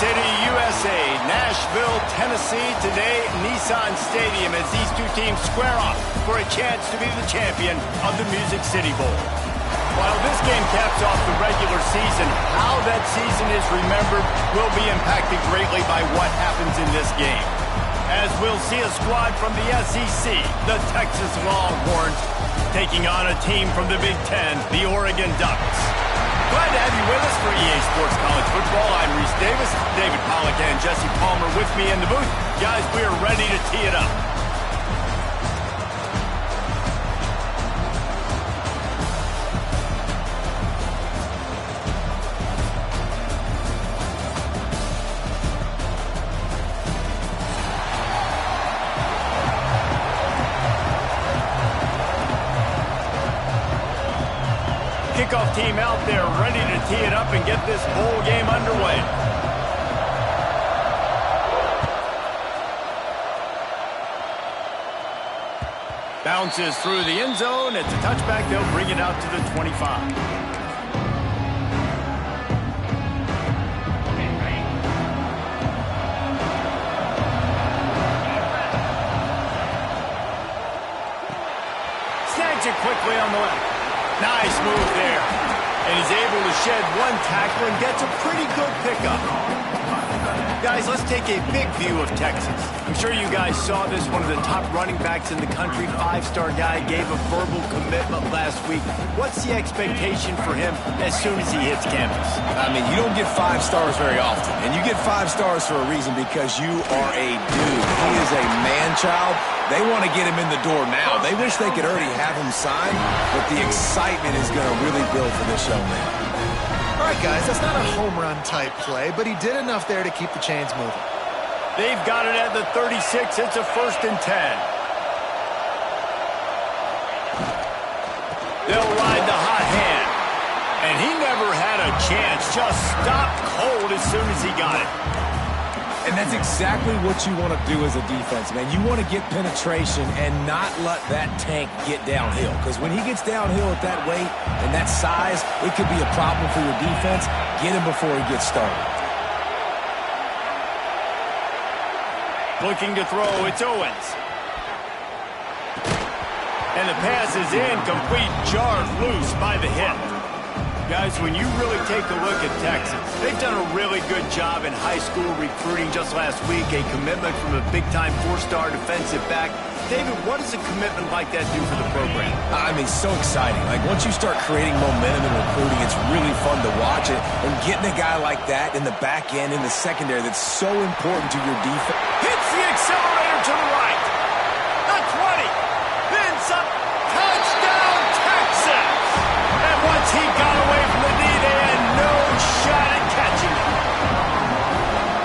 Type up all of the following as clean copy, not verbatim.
City, USA, Nashville, Tennessee. Today, Nissan Stadium as these two teams square off for a chance to be the champion of the Music City Bowl. While this game caps off the regular season, how that season is remembered will be impacted greatly by what happens in this game. As we'll see a squad from the SEC, the Texas Longhorns, taking on a team from the Big Ten, the Oregon Ducks. Glad to have you with us for EA Sports College Football. I'm Reese Davis, David Pollack and Jesse Palmer with me in the booth. Guys, we are ready to tee it up. Kickoff team out there ready to tee it up and get this bowl game underway. Bounces through the end zone. It's a touchback. They'll bring it out to the 25. Snags it quickly on the left. Nice move there. And he's able to shed one tackle and gets a pretty good pickup. Guys, let's take a big view of Texas. I'm sure you guys saw this. One of the top running backs in the country, five-star guy, gave a verbal commitment last week. What's the expectation for him as soon as he hits campus? I mean, you don't get 5 stars very often. And you get 5 stars for a reason, because you are a dude. He is a man-child. They want to get him in the door now. They wish they could already have him signed, but the excitement is going to really build for this young man. All right, guys, that's not a home run type play, but he did enough there to keep the chains moving. They've got it at the 36. It's a 1st and 10. They'll ride the hot hand. And he never had a chance. Just stopped cold as soon as he got it. And that's exactly what you want to do as a defense, man. You want to get penetration and not let that tank get downhill. Because when he gets downhill at that weight and that size, it could be a problem for your defense. Get him before he gets started. Looking to throw, it's Owens. And the pass is incomplete, jarred loose by the hit. Guys, when you really take a look at Texas, they've done a really good job in high school recruiting. Just last week, a commitment from a big-time 4-star defensive back. David, what does a commitment like that do for the program? I mean, so exciting. Like, once you start creating momentum in recruiting, it's really fun to watch it. And getting a guy like that in the back end, in the secondary, that's so important to your defense. Hits the accelerator to the right. The 20. Then some. Touchdown, Texas. And once he got away from the knee, they had no shot at catching him.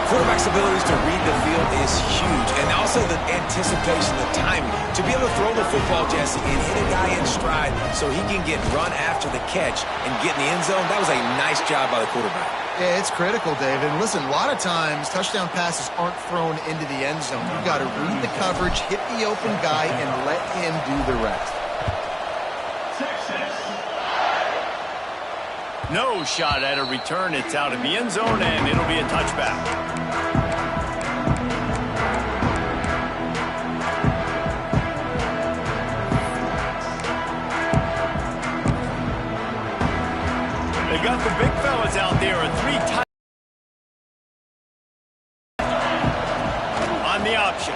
Quarterback's abilities to read the field is huge, and also the anticipation, the timing. To be able to throw the football, Jesse, and hit a guy in stride so he can get run after the catch and get in the end zone, that was a nice job by the quarterback. Yeah, it's critical, David. And listen, a lot of times touchdown passes aren't thrown into the end zone. You've got to read the coverage, hit the open guy, and let him do the rest. No shot at a return. It's out of the end zone, and it'll be a touchback. They got the big fellas out there. A 3-tight on the option.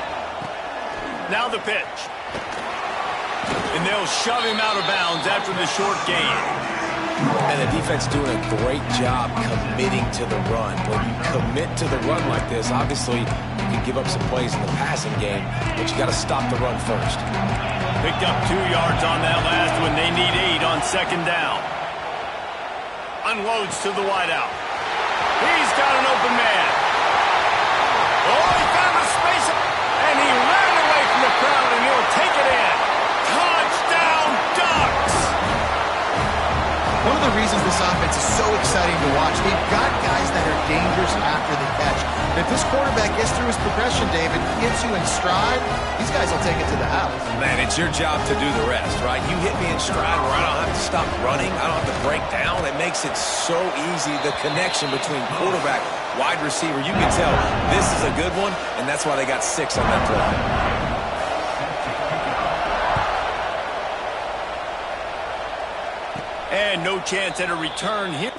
Now the pitch. And they'll shove him out of bounds after the short gain. And the defense doing a great job committing to the run. When you commit to the run like this, obviously you can give up some plays in the passing game, but you got to stop the run first. Picked up 2 yards on that last one. They need 8 on 2nd down. Unloads to the wideout. He's got an open man. Oh, he found a space, and he ran away from the crowd, and he'll take it in. Touchdown, Ducks! One of the reasons this offense is so exciting to watch, they've got guys that are dangerous after the catch. And if this quarterback gets through his progression, David, gets you in stride, these guys will take it to the house. Man, it's your job to do the rest, right? You hit me in stride where I don't have to stop running. I don't have to break down. It makes it so easy, the connection between quarterback wide receiver. You can tell this is a good one, and that's why they got 6 on that play. And no chance at a return here.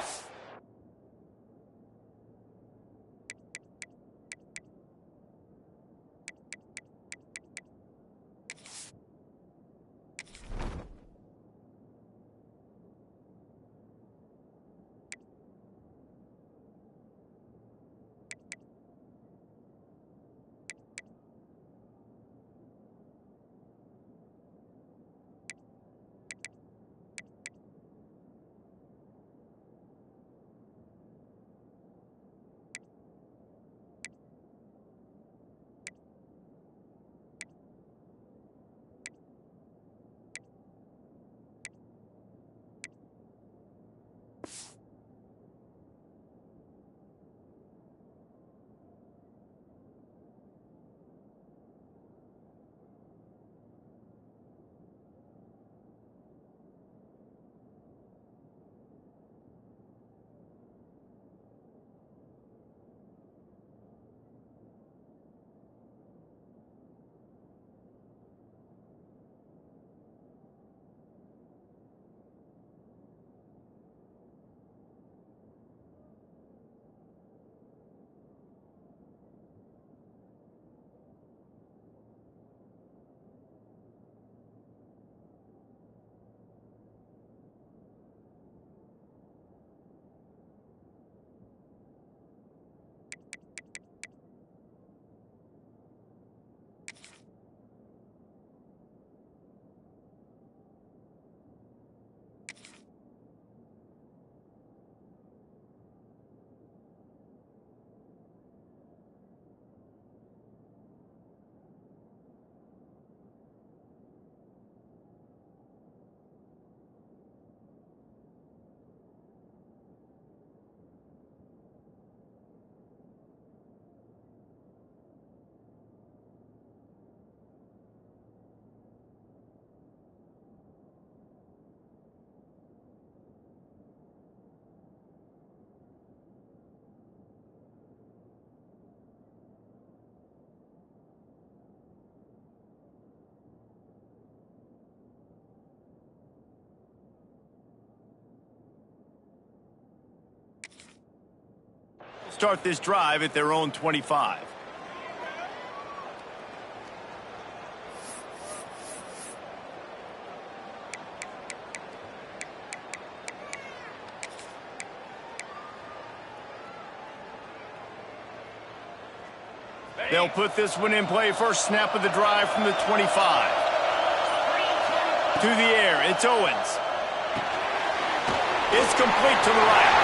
Start this drive at their own 25. They'll put this one in play. First snap of the drive from the 25. To the air, it's Owens. It's complete to the right.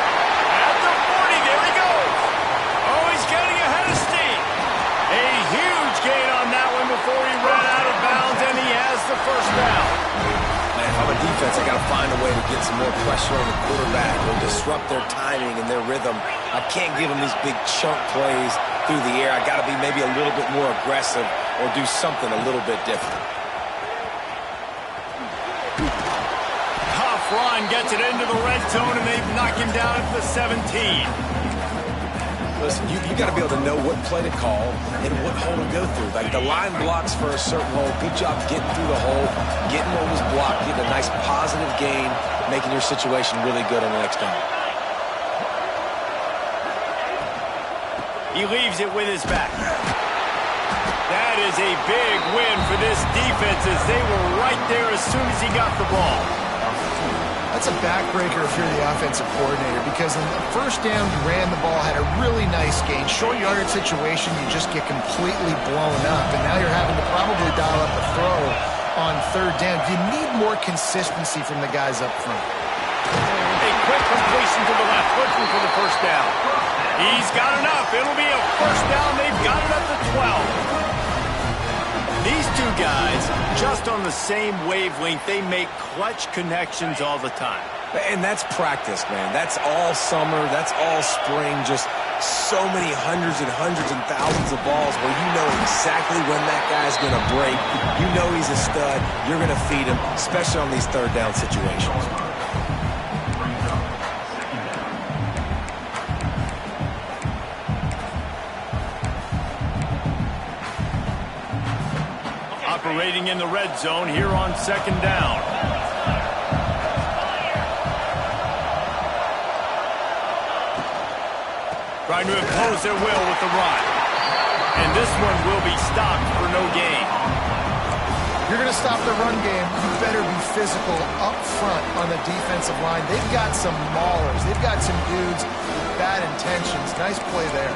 At the 40, there he goes. Oh, he's getting ahead of steam. A huge gain on that one before he ran out of bounds, and he has the first down. Man, if I'm a defense, I got to find a way to get some more pressure on the quarterback or disrupt their timing and their rhythm. I can't give them these big chunk plays through the air. I got to be maybe a little bit more aggressive or do something a little bit different. Tough run gets it into the red zone, and they knock him down at the 17. Listen, you got to be able to know what play to call and what hole to go through. Like the line blocks for a certain hole. Good job getting through the hole, getting what was blocked, getting a nice positive gain, making your situation really good on the next down. He leaves it with his back. That is a big win for this defense as they were right there as soon as he got the ball. That's a backbreaker if you're the offensive coordinator, because in the first down you ran the ball, had a really nice gain. Short yardage situation, you just get completely blown up, and now you're having to probably dial up a throw on third down. You need more consistency from the guys up front. A quick completion to the left, looking for the first down. He's got enough. It'll be a first down. They've got it at the 12. These two guys, just on the same wavelength, they make clutch connections all the time. And that's practice, man. That's all summer. That's all spring. Just so many hundreds and thousands of balls where you know exactly when that guy's going to break. You know he's a stud. You're going to feed him, especially on these third down situations. in the red zone here on second down. Trying to impose their will with the run. And this one will be stopped for no gain. If you're going to stop the run game, you better be physical up front on the defensive line. They've got some maulers. They've got some dudes with bad intentions. Nice play there.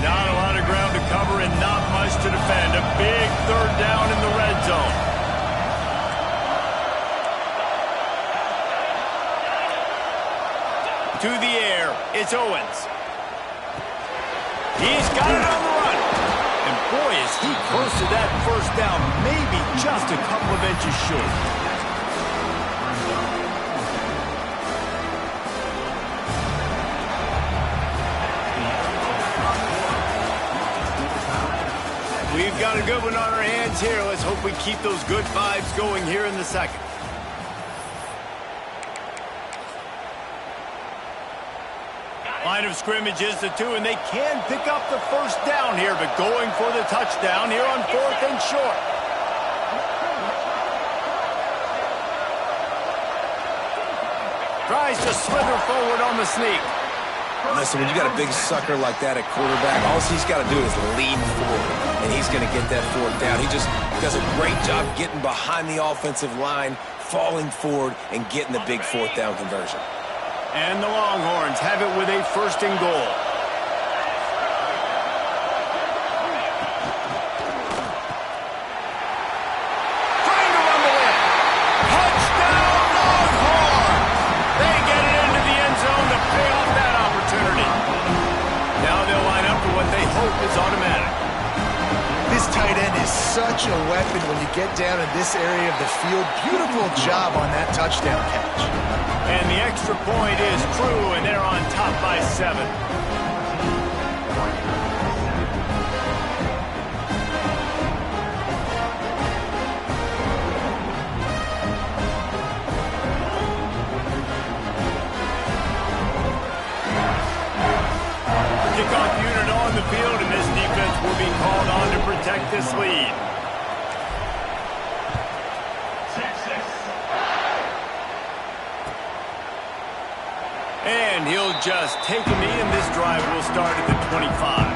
Not a lot of ground to cover and not much to defend. A big third down in the red zone. To the air, it's Owens. He's got it on the run. And boy, is he close to that first down, maybe just a couple of inches short. We've got a good one on our hands here. Let's hope we keep those good vibes going here in the second. Line of scrimmage is the 2, and they can pick up the first down here, but going for the touchdown here on 4th and short. Tries to slither forward on the sneak. Listen, when you got a big sucker like that at quarterback, all he's got to do is lean forward, and he's going to get that 4th down. He just does a great job getting behind the offensive line, falling forward, and getting the big 4th down conversion. And the Longhorns have it with a 1st and goal. Trying to rumble in. Touchdown, Longhorns! They get it into the end zone to pay off that opportunity. Now they'll line up for what they hope is automatic. This tight end is such a weapon when you get down in this area of the field. Beautiful job on that touchdown catch. And the extra point is true, and they're on top by 7. Kickoff unit on the field, and this defense will be called on to protect this lead. And he'll just take a knee, and this drive will start at the 25.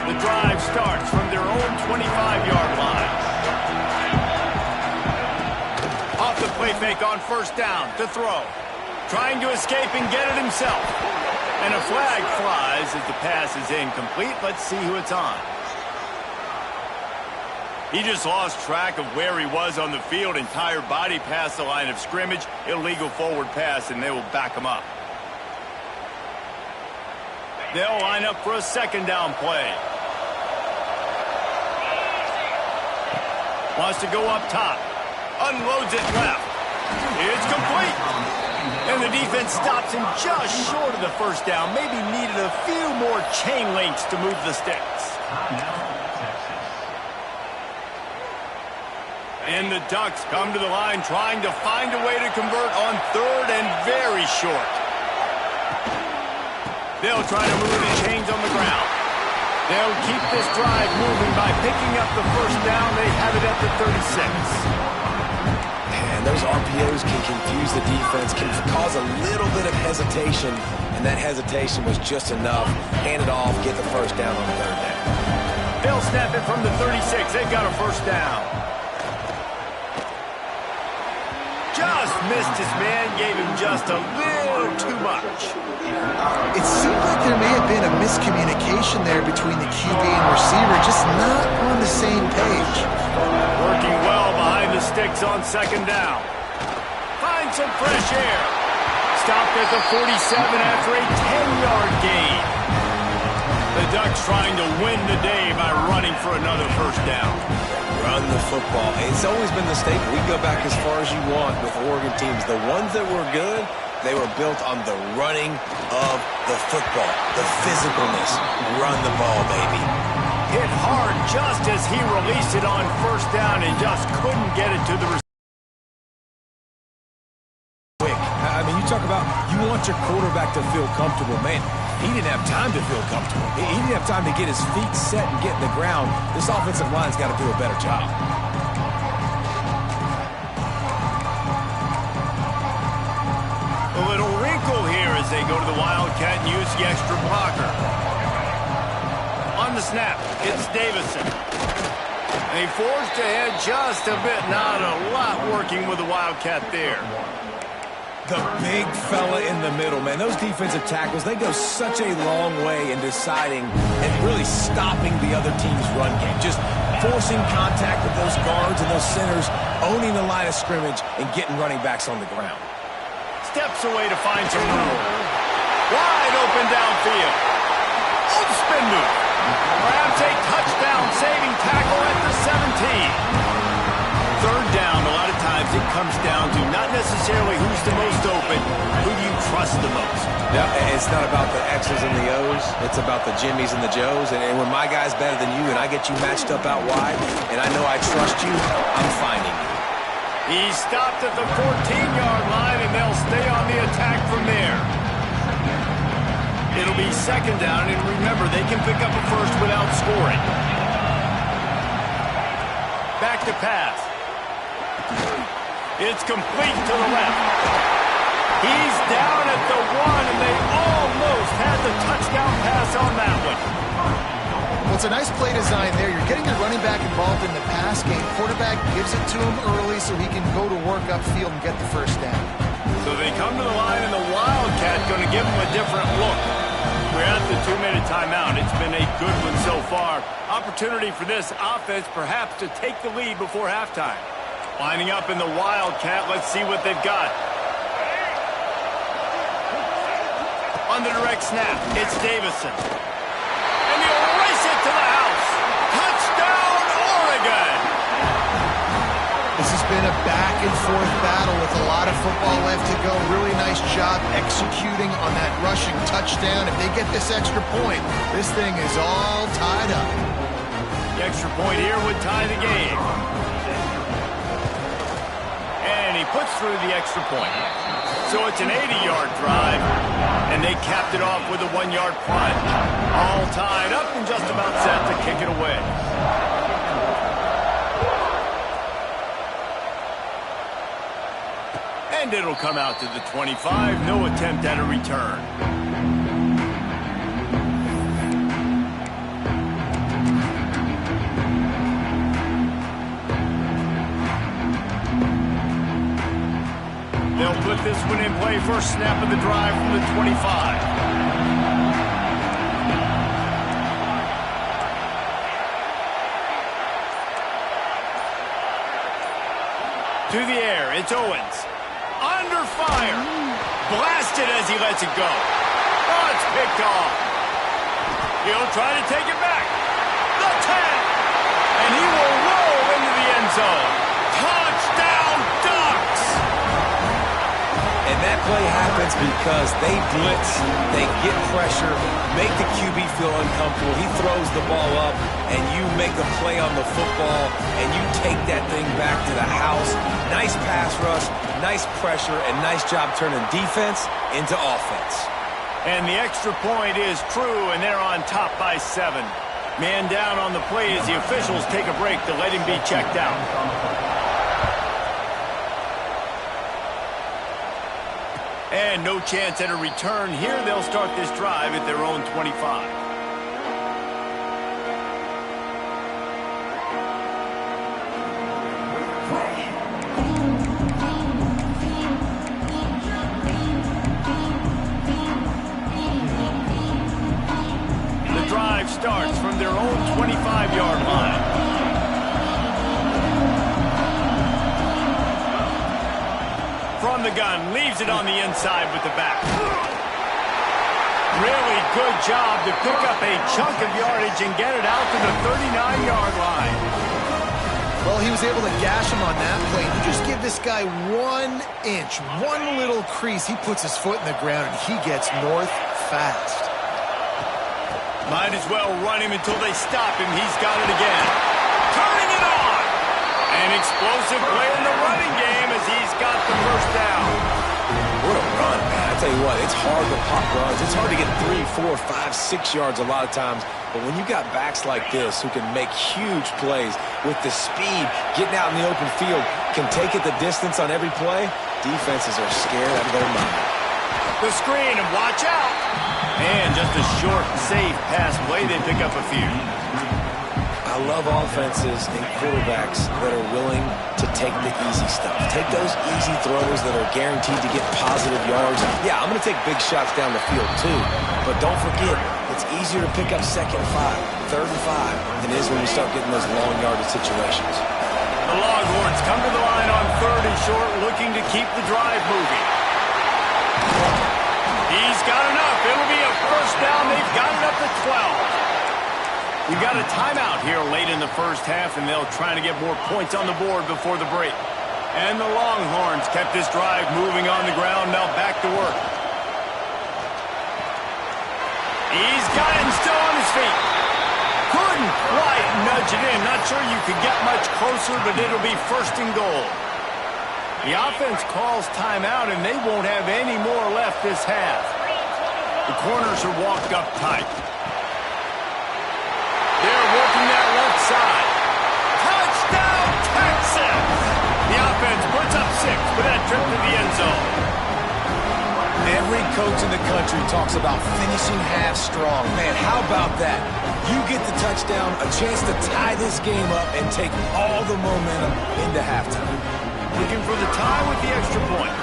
The drive starts from their own 25-yard line. Off the play fake on 1st down to throw. Trying to escape and get it himself. And a flag flies as the pass is incomplete. Let's see who it's on. He just lost track of where he was on the field. Entire body past the line of scrimmage. Illegal forward pass, and they will back him up. They'll line up for a 2nd down play. Wants to go up top. Unloads it left. It's complete. And the defense stops him just short of the 1st down. Maybe needed a few more chain links to move the sticks. And the Ducks come to the line trying to find a way to convert on 3rd and very short. They'll try to move the chains on the ground. They'll keep this drive moving by picking up the 1st down. They have it at the 36. And those RPOs can confuse the defense, can cause a little bit of hesitation, and that hesitation was just enough. Hand it off, get the 1st down on the 3rd down. They'll snap it from the 36. They've got a 1st down. Just missed his man, gave him just a little too much. It seemed like there may have been a miscommunication there between the QB and receiver, just not on the same page. Working well behind the sticks on 2nd down. Find some fresh air. Stopped at the 47 after a 10-yard gain. The Ducks trying to win the day by running for another 1st down. Run the football. It's always been the staple. We go back as far as you want with Oregon teams. The ones that were good, they were built on the running of the football, the physicalness. Run the ball, baby. Hit hard just as he released it on 1st down and just couldn't get it to the receiver. Quick. want your quarterback to feel comfortable. Man, he didn't have time to feel comfortable. He didn't have time to get his feet set and get in the ground. This offensive line's got to do a better job. A little wrinkle here as they go to the Wildcat and use the extra blocker. On the snap, it's Davison. They forced ahead just a bit. Not a lot working with the Wildcat there. The big fella in the middle, man. Those defensive tackles, they go such a long way in deciding and really stopping the other team's run game. Just forcing contact with those guards and those centers, owning the line of scrimmage, and getting running backs on the ground. Steps away to find some room. Wide open downfield. Oh, spin move. Grabs a touchdown-saving tackle at the 17. Third down, a lot of times it comes down to not necessarily who's the most open, who do you trust the most? Yeah, it's not about the X's and the O's. It's about the Jimmies and the Joes. And when my guy's better than you and I get you matched up out wide and I know I trust you, I'm finding you. He stopped at the 14-yard line, and they'll stay on the attack from there. It'll be second down, and remember, they can pick up a first without scoring. Back to pass. It's complete to the left. He's down at the 1, and they almost had the touchdown pass on that one. Well, it's a nice play design there. You're getting your running back involved in the pass game. Quarterback gives it to him early so he can go to work upfield and get the first down. So they come to the line, and the Wildcat going to give him a different look. We're at the 2-minute timeout. It's been a good one so far. Opportunity for this offense perhaps to take the lead before halftime. Lining up in the Wildcat. Let's see what they've got. On the direct snap, it's Davison. And he'll race it to the house. Touchdown, Oregon! This has been a back-and-forth battle with a lot of football left to go. Really nice job executing on that rushing touchdown. If they get this extra point, this thing is all tied up. The extra point here would tie the game. And he puts through the extra point. So it's an 80-yard drive, and they capped it off with a 1-yard plunge. All tied up and just about set to kick it away. And it'll come out to the 25. No attempt at a return. They'll put this one in play. First snap of the drive from the 25. To the air, it's Owens. Under fire. Blasted as he lets it go. Oh, it's picked off. He'll try to take it back. The 10. And he will roll into the end zone. Touchdown, Ducks! And that play happens because they blitz, they get pressure, make the QB feel uncomfortable. He throws the ball up, and you make a play on the football, and you take that thing back to the house. Nice pass rush, nice pressure, and nice job turning defense into offense. And the extra point is true, and they're on top by 7. Man down on the play as the officials take a break to let him be checked out. And no chance at a return here. They'll start this drive at their own 25. The drive starts from their own 25-yard line. From the gun, leaves it on the inside with the back. Really good job to pick up a chunk of yardage and get it out to the 39-yard line. Well, he was able to gash him on that play. You just give this guy 1 inch, one little crease, he puts his foot in the ground and he gets north fast. Might as well run him until they stop him. He's got it again. Turning it on. An explosive play in the running game as he's got the first down. What a run, man. I tell you what, it's hard to pop runs. It's hard to get 3, 4, 5, 6 yards a lot of times. But when you got backs like this who can make huge plays with the speed, getting out in the open field, can take it the distance on every play, defenses are scared out of their mind. The screen, and watch out. And just a short, safe pass play, they pick up a few. I love offenses and quarterbacks that are willing to take the easy stuff. Take those easy throws that are guaranteed to get positive yards. Yeah, I'm going to take big shots down the field too. But don't forget, it's easier to pick up 2nd and 5, 3rd and 5 than it is when you start getting those long yardage situations. The Longhorns come to the line on 3rd and short, looking to keep the drive moving. He's got enough. It'll be a first down. They've got it up to 12. We've got a timeout here late in the first half, and they'll try to get more points on the board before the break. And the Longhorns kept this drive moving on the ground. Now back to work. He's got it and still on his feet. Couldn't quite nudge it in. Not sure you could get much closer, but it'll be 1st and goal. The offense calls timeout, and they won't have any more left this half. The corners are walked up tight. They're working that left side. Touchdown, Texas! The offense puts up 6 for that trip to the end zone. Every coach in the country talks about finishing half strong. Man, how about that? You get the touchdown, a chance to tie this game up and take all the momentum into halftime. Looking for the tie with the extra point.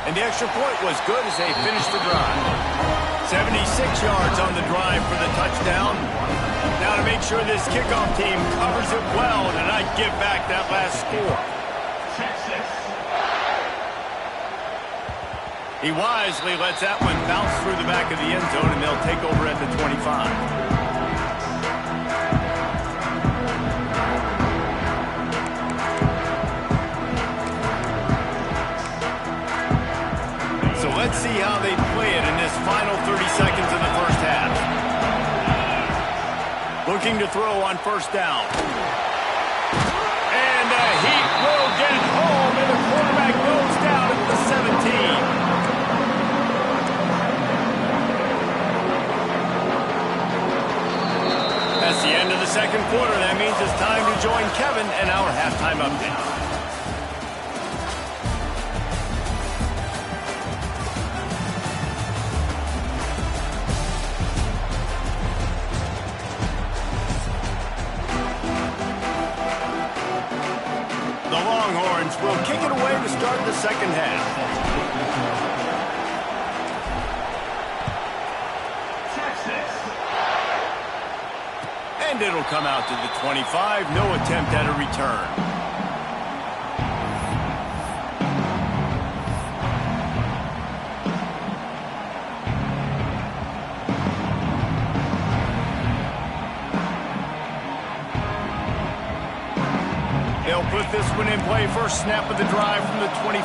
And the extra point was good as they finished the drive. 76 yards on the drive for the touchdown. Now to make sure this kickoff team covers it well and not give back that last score. Texas. He wisely lets that one bounce through the back of the end zone, and they'll take over at the 25. So let's see how they play it in this final 30 seconds of the first half. Looking to throw on 1st down. And he will get it home, and the quarterback goes down at the 17. That's the end of the 2nd quarter. That means it's time to join Kevin and our halftime update. Will kick it away to start the 2nd half. Texas. And it'll come out to the 25. No attempt at a return. They'll put this one in play. First snap of the drive from the 25.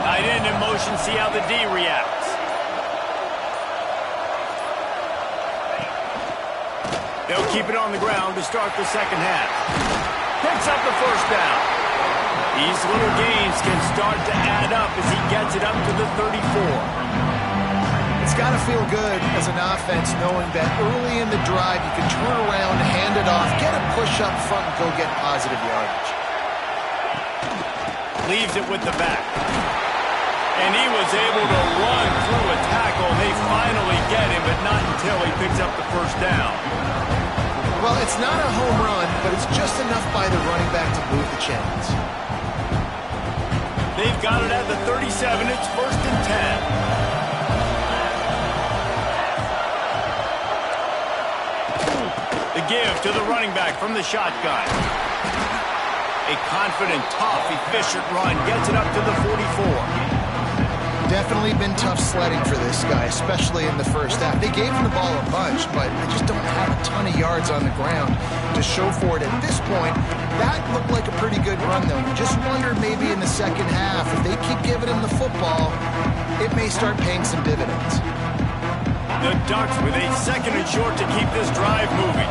Tight end in motion. See how the D reacts. They'll keep it on the ground to start the 2nd half. Picks up the 1st down. These little gains can start to add up as he gets it up to the 34. It's got to feel good as an offense knowing that early in the drive you can turn around, hand it off, get a push up front, and go get positive yardage. Leaves it with the back. And he was able to run through a tackle. They finally get him, but not until he picks up the 1st down. Well, it's not a home run, but it's just enough by the running back to move the chains. They've got it at the 37. It's 1st and 10. The give to the running back from the shotgun. A confident, tough, efficient run gets it up to the 44. Definitely been tough sledding for this guy, especially in the first half. They gave him the ball a bunch, but they just don't have a ton of yards on the ground to show for it. At this point, that looked like a pretty good run, though. You just wonder maybe in the 2nd half, if they keep giving him the football, it may start paying some dividends. The Ducks with a 2nd and short to keep this drive moving.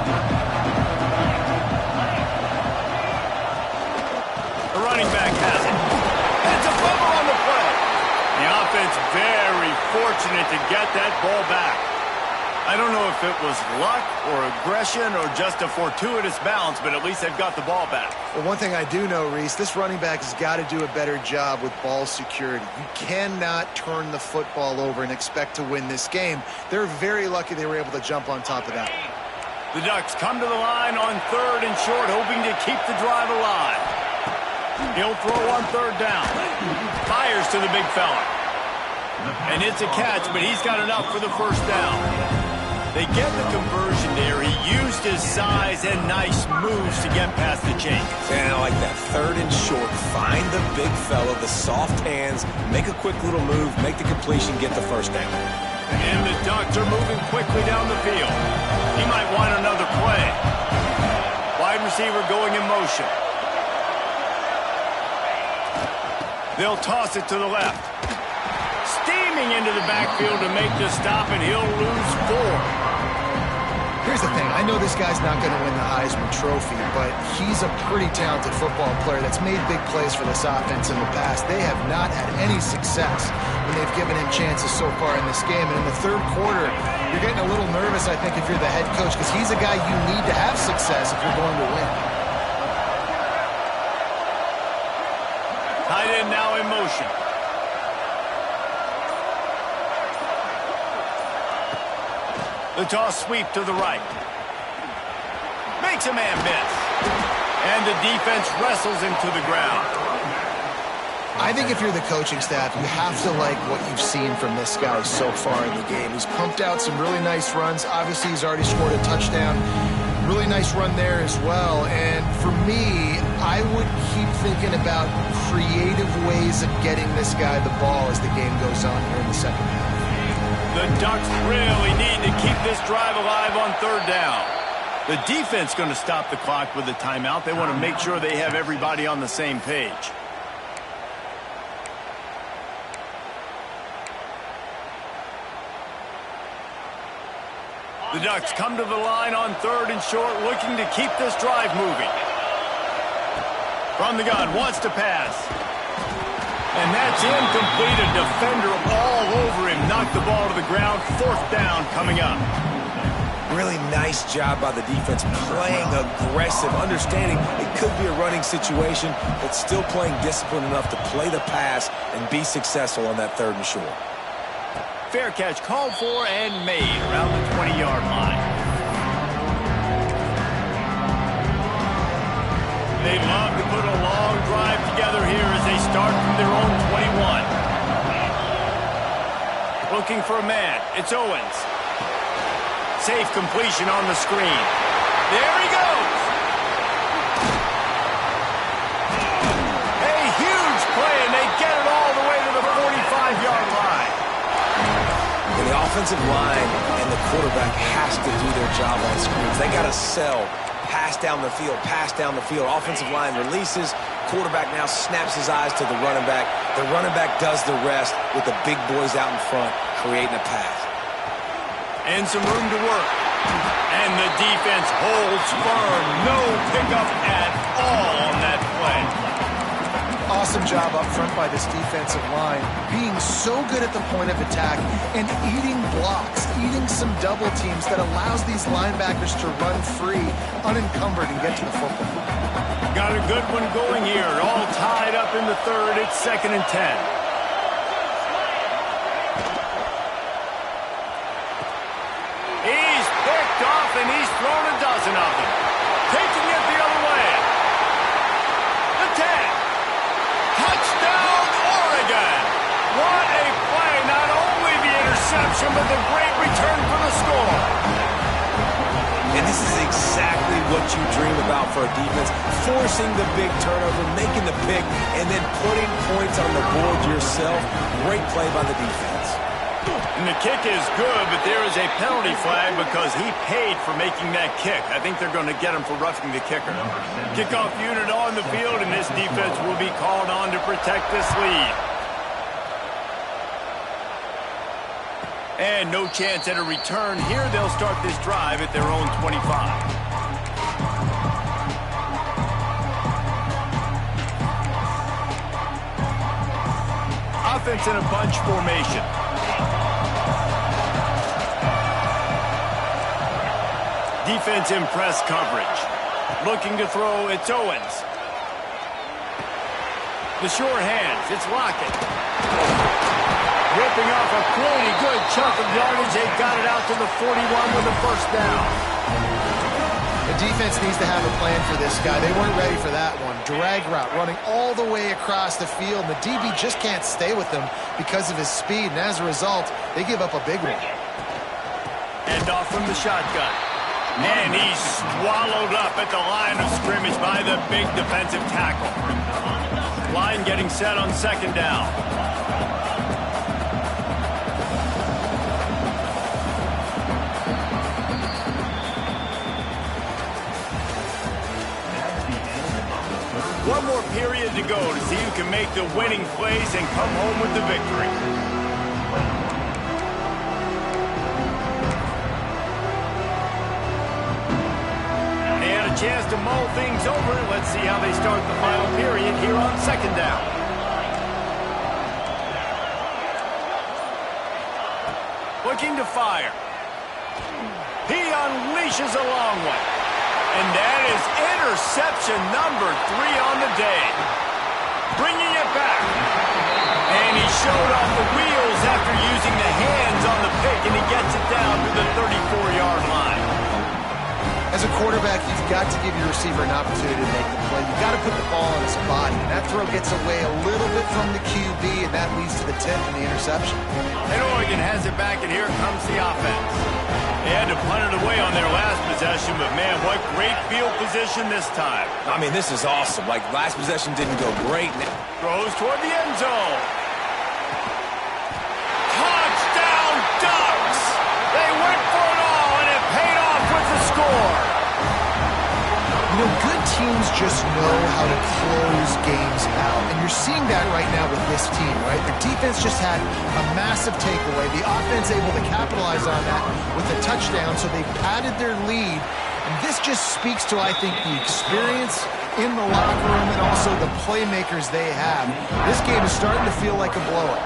running back has it. And it's a fumble on the play. The offense very fortunate to get that ball back. I don't know if it was luck or aggression or just a fortuitous bounce, but at least they've got the ball back. Well, one thing I do know, Reese, this running back has got to do a better job with ball security. You cannot turn the football over and expect to win this game. They're very lucky they were able to jump on top of that. The Ducks come to the line on 3rd and short, hoping to keep the drive alive. He'll throw on 3rd down. Fires to the big fella. And it's a catch, but he's got enough for the 1st down. They get the conversion there. He used his size and nice moves to get past the chains. And I like that 3rd and short. Find the big fella, the soft hands, make a quick little move, make the completion, get the 1st down. And the Ducks are moving quickly down the field. He might want another play. Wide receiver going in motion. They'll toss it to the left. Steaming into the backfield to make the stop, and he'll lose 4. Here's the thing. I know this guy's not going to win the Heisman Trophy, but he's a pretty talented football player that's made big plays for this offense in the past. They have not had any success when they've given him chances so far in this game. And in the 3rd quarter, you're getting a little nervous, I think, if you're the head coach, because he's a guy you need to have success if you're going to win. Tight end now in motion. The toss sweep to the right. Makes a man miss. And the defense wrestles him to the ground. I think if you're the coaching staff, you have to like what you've seen from this guy so far in the game. He's pumped out some really nice runs. Obviously, he's already scored a touchdown. Really nice run there as well. And for me, I would keep thinking about creative ways of getting this guy the ball as the game goes on here in the 2nd half. The Ducks really need to keep this drive alive on 3rd down. The defense going to stop the clock with a timeout. They want to make sure they have everybody on the same page. The Ducks come to the line on 3rd and short, looking to keep this drive moving. From the gun, wants to pass. And that's incomplete. A defender all over him. Knocked the ball to the ground. 4th down coming up. Really nice job by the defense, playing aggressive, understanding it could be a running situation, but still playing disciplined enough to play the pass and be successful on that 3rd and short. Fair catch called for and made around the 20-yard line. They love to put a long drive together here as they start from their own 21. Looking for a man. It's Owens. Safe completion on the screen. There he goes. A huge play, and they get it all the way to the 45-yard line. And the offensive line and the quarterback has to do their job on screens. They got to sell. Pass down the field, pass down the field. Offensive line releases. Quarterback now snaps his eyes to the running back. The running back does the rest with the big boys out in front, creating a pass. And some room to work. And the defense holds firm. No pickup at all on that play. Awesome job up front by this defensive line, being so good at the point of attack and eating blocks, eating some double teams that allows these linebackers to run free, unencumbered, and get to the football. Got a good one going here. All tied up in the 3rd. It's 2nd and 10. He's picked off, and he's thrown a dozen of them. Taking it the other way. The 10. Touchdown, Oregon! What a play! Not only the interception, but the great return for the score. And this is exactly what you dream about for a defense. Forcing the big turnover, making the pick, and then putting points on the board yourself. Great play by the defense. And the kick is good, but there is a penalty flag because he paid for making that kick. I think they're going to get him for roughing the kicker. Kickoff unit on the field, and this defense will be called on to protect this lead. And no chance at a return here. They'll start this drive at their own 25. offense in a bunch formation. Defense in press coverage. Looking to throw, it's Owens. The sure hands, it's Lockett. Ripping off a pretty good chunk of yardage. They got it out to the 41 with a first down. The defense needs to have a plan for this guy. They weren't ready for that one. Drag route running all the way across the field. The DB just can't stay with him because of his speed, and as a result, they give up a big one. Hand off from the shotgun. And he's swallowed up at the line of scrimmage by the big defensive tackle. Line getting set on second down. One more period to go to see who can make the winning plays and come home with the victory. Chance to mull things over. Let's see how they start the final period here on second down. Looking to fire. He unleashes a long one. And that is interception number 3 on the day. Bringing it back. And he showed off the wheels after using the hands on the pick, and he gets it down to the 34-yard line. As a quarterback, you've got to give your receiver an opportunity to make the play. You've got to put the ball on his body. And that throw gets away a little bit from the QB, and that leads to the tip and the interception. And Oregon has it back, and here comes the offense. They had to punt it away on their last possession, but man, what great field position this time. I mean, this is awesome. Like, last possession didn't go great. Throws toward the end zone. Touchdown Ducks! They went for it all, and it paid off with the score. You know, good teams just know how to close games out. And you're seeing that right now with this team, right? The defense just had a massive takeaway. The offense able to capitalize on that with a touchdown, so they padded their lead. And this just speaks to, I think, the experience in the locker room and also the playmakers they have. This game is starting to feel like a blowout.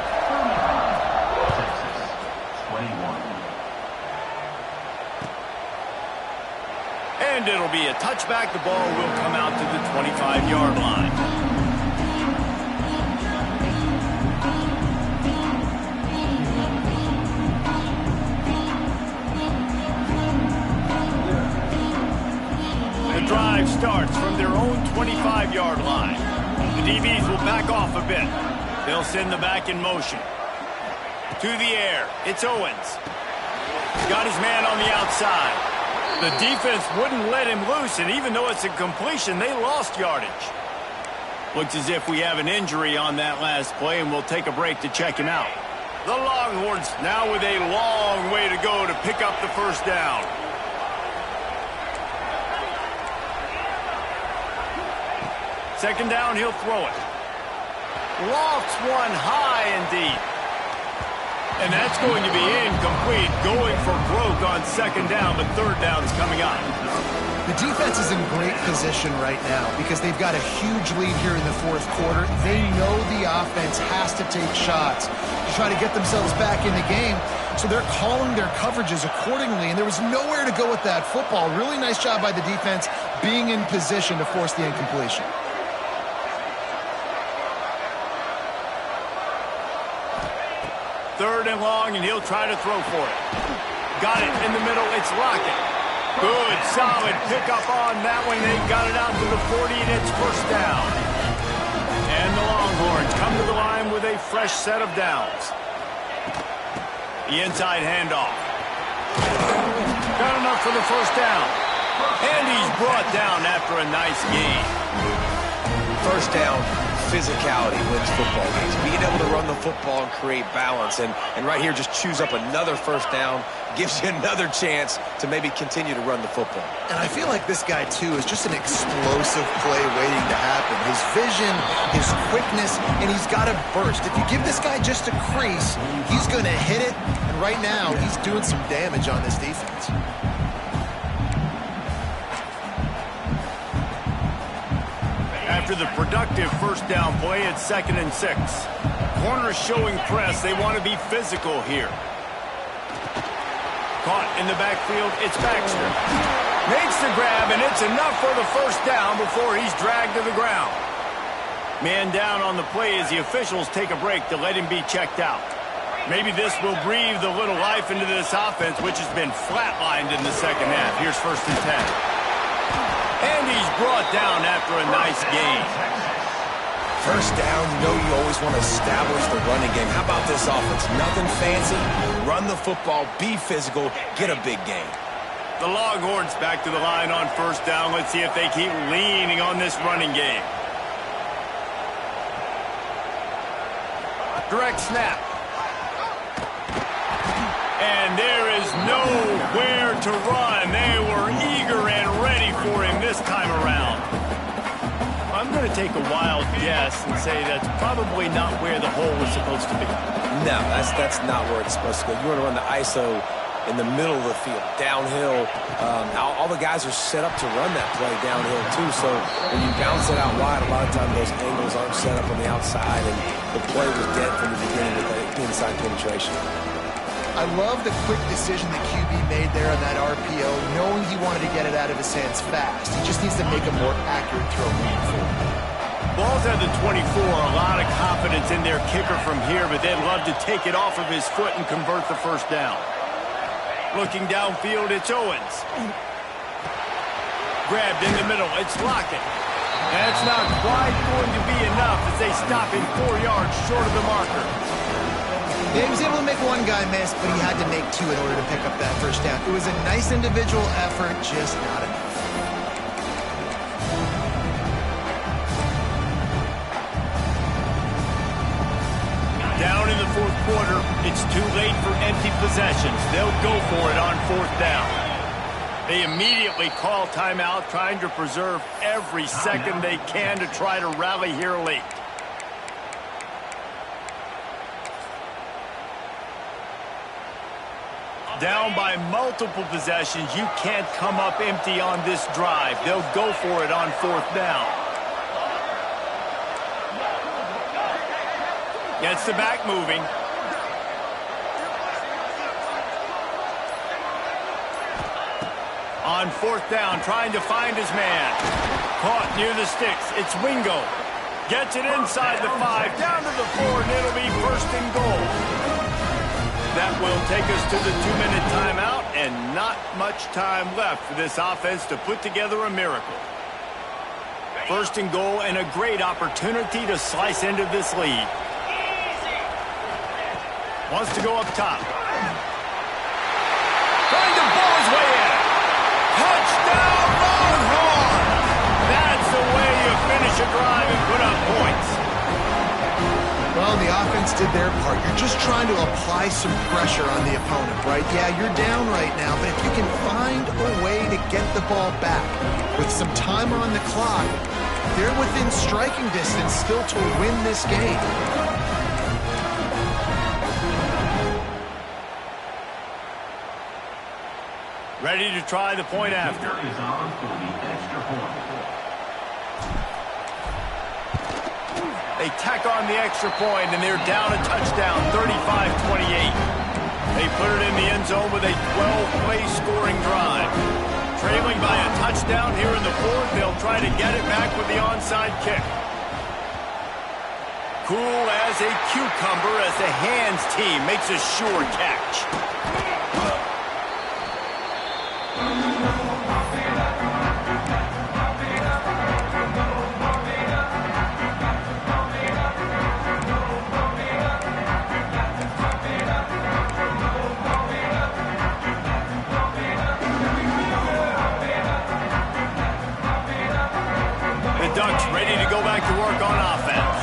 And it'll be a touchback. The ball will come out to the 25-yard line. The drive starts from their own 25-yard line. The DBs will back off a bit. They'll send the back in motion. To the air. It's Owens. He's got his man on the outside. The defense wouldn't let him loose, and even though it's a completion, they lost yardage. Looks as if we have an injury on that last play, and we'll take a break to check him out. The Longhorns now with a long way to go to pick up the first down. Second down, he'll throw it. Lofts one high and deep. And that's going to be incomplete, going for broke on second down, but third down's coming up. The defense is in great position right now because they've got a huge lead here in the fourth quarter. They know the offense has to take shots to try to get themselves back in the game, so they're calling their coverages accordingly, and there was nowhere to go with that football. Really nice job by the defense being in position to force the incompletion. Third and long, and he'll try to throw for it. Got it in the middle. It's Lockett. Good, solid pickup on that one. They got it out to the 40, and it's first down. And the Longhorns come to the line with a fresh set of downs. The inside handoff. Got enough for the first down. And he's brought down after a nice gain. First down, physicality wins football games. Being able to run the football and create balance. And right here, just choose up another first down, gives you another chance to maybe continue to run the football. And I feel like this guy, too, is just an explosive play waiting to happen. His vision, his quickness, and he's got a burst. If you give this guy just a crease, he's going to hit it. And right now, he's doing some damage on this defense. After the productive first down play, it's 2nd and 6. corners showing press. They want to be physical here. Caught in the backfield, it's Baxter. Makes the grab, and it's enough for the first down before he's dragged to the ground. Man down on the play as the officials take a break to let him be checked out. Maybe this will breathe a little life into this offense, which has been flatlined in the second half. Here's 1st and 10. And he's brought down after a nice gain. First down, you always want to establish the running game. How about this offense? Nothing fancy. Run the football, be physical, get a big gain. The Longhorns back to the line on 1st down. Let's see if they keep leaning on this running game. Direct snap. And there is nowhere to run. They were eager and ready for him this time around. I'm going to take a wild guess and say that's probably not where the hole was supposed to be. No, that's not where it's supposed to go. You want to run the ISO in the middle of the field, downhill. All the guys are set up to run that play downhill too, so when you bounce it out wide, a lot of times those angles aren't set up on the outside, and the play was dead from the beginning with the inside penetration. I love the quick decision the QB made there on that RPO, knowing he wanted to get it out of his hands fast. He just needs to make a more accurate throw moving forward. Ball's at the 24, a lot of confidence in their kicker from here, but they'd love to take it off of his foot and convert the first down. Looking downfield, it's Owens. Grabbed in the middle, it's Lockett. That's not quite going to be enough as they stop him 4 yards short of the marker. Yeah, he was able to make one guy miss, but he had to make 2 in order to pick up that first down. It was a nice individual effort, just not enough. Down in the 4th quarter, it's too late for empty possessions. They'll go for it on 4th down. They immediately call timeout, trying to preserve every second they can to try to rally here late. Down by multiple possessions, you can't come up empty on this drive. They'll go for it on 4th down. Gets the back moving. On 4th down, trying to find his man. Caught near the sticks. It's Wingo. Gets it inside the 5, down to the 4, and it'll be 1st and goal. That will take us to the 2-minute timeout, and not much time left for this offense to put together a miracle. 1st and goal, and a great opportunity to slice into this lead. Wants to go up top. Trying to ball his way in. Touchdown, Longhorn! That's the way you finish a drive and put up points. Well, the offense did their part. You're just trying to apply some pressure on the opponent, right? Yeah, you're down right now, but if you can find a way to get the ball back with some time on the clock, they're within striking distance still to win this game. Ready to try the point after. They tack on the extra point, and they're down a touchdown, 35-28. They put it in the end zone with a 12-play scoring drive. Trailing by a touchdown here in the 4th, they'll try to get it back with the onside kick. Cool as a cucumber as the hands team makes a sure catch. Ducks ready to go back to work on offense.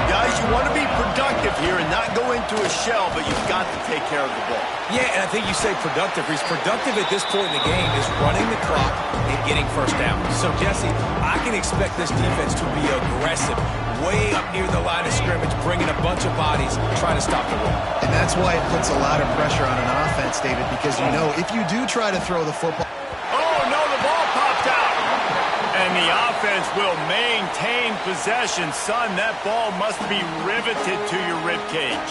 Guys, you want to be productive here and not go into a shell, but you've got to take care of the ball. Yeah, and I think you say productive. He's productive at this point in the game is running the clock and getting first down. So, Jesse, I can expect this defense to be aggressive, way up near the line of scrimmage, bringing a bunch of bodies, trying to stop the run. And that's why it puts a lot of pressure on an offense, David, because you know if you do try to throw the football. Oh, no, the ball popped out. And the offense defense will maintain possession. Son, that ball must be riveted to your ribcage.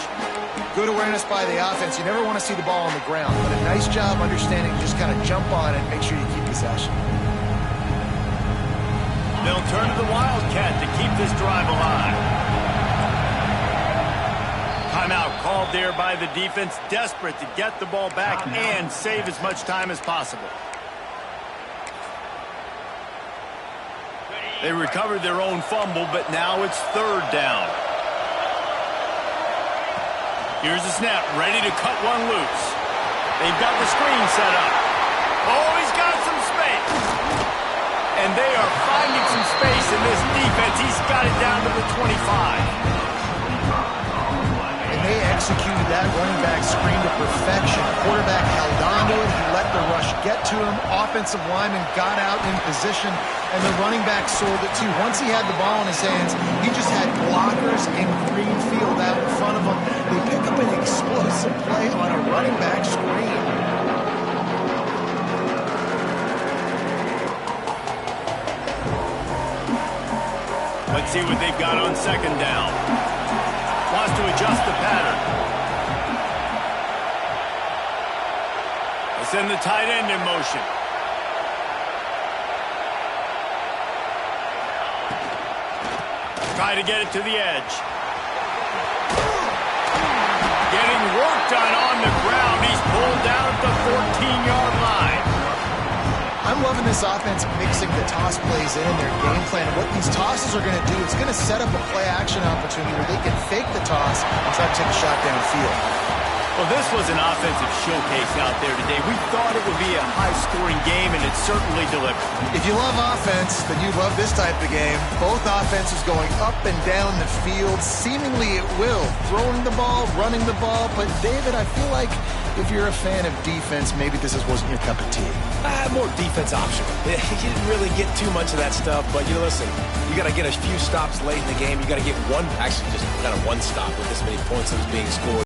Good awareness by the offense. You never want to see the ball on the ground, but a nice job understanding to just kind of jump on it and make sure you keep possession. They'll turn to the Wildcat to keep this drive alive. Timeout called there by the defense, desperate to get the ball back and save as much time as possible. They recovered their own fumble, but now it's third down. Here's the snap, ready to cut one loose. They've got the screen set up. Oh, he's got some space. And they are finding some space in this defense. He's got it down to the 25. They executed that running back screen to perfection. Quarterback held on to it. He let the rush get to him. Offensive lineman got out in position, and the running back sold it too. Once he had the ball in his hands, he just had blockers in green field out in front of him. They pick up an explosive play on a running back screen. Let's see what they've got on second down. Wants to adjust the pattern. They send the tight end in motion. Try to get it to the edge. Getting work done on the ground. He's pulled down at the 14-yard line. I'm loving this offense mixing the toss plays in their game plan. And what these tosses are going to do, it's going to set up a play-action opportunity where they can fake the toss and try to take a shot downfield. Well, this was an offensive showcase out there today. We thought it would be a high-scoring game, and it certainly delivered. If you love offense, then you love this type of game. Both offenses going up and down the field, seemingly at will. Throwing the ball, running the ball. But, David, I feel like if you're a fan of defense, maybe this wasn't your cup of tea. More defense option. You didn't really get too much of that stuff, but listen, you got to get a few stops late in the game. You got to get one, actually just kind of one stop with this many points that was being scored.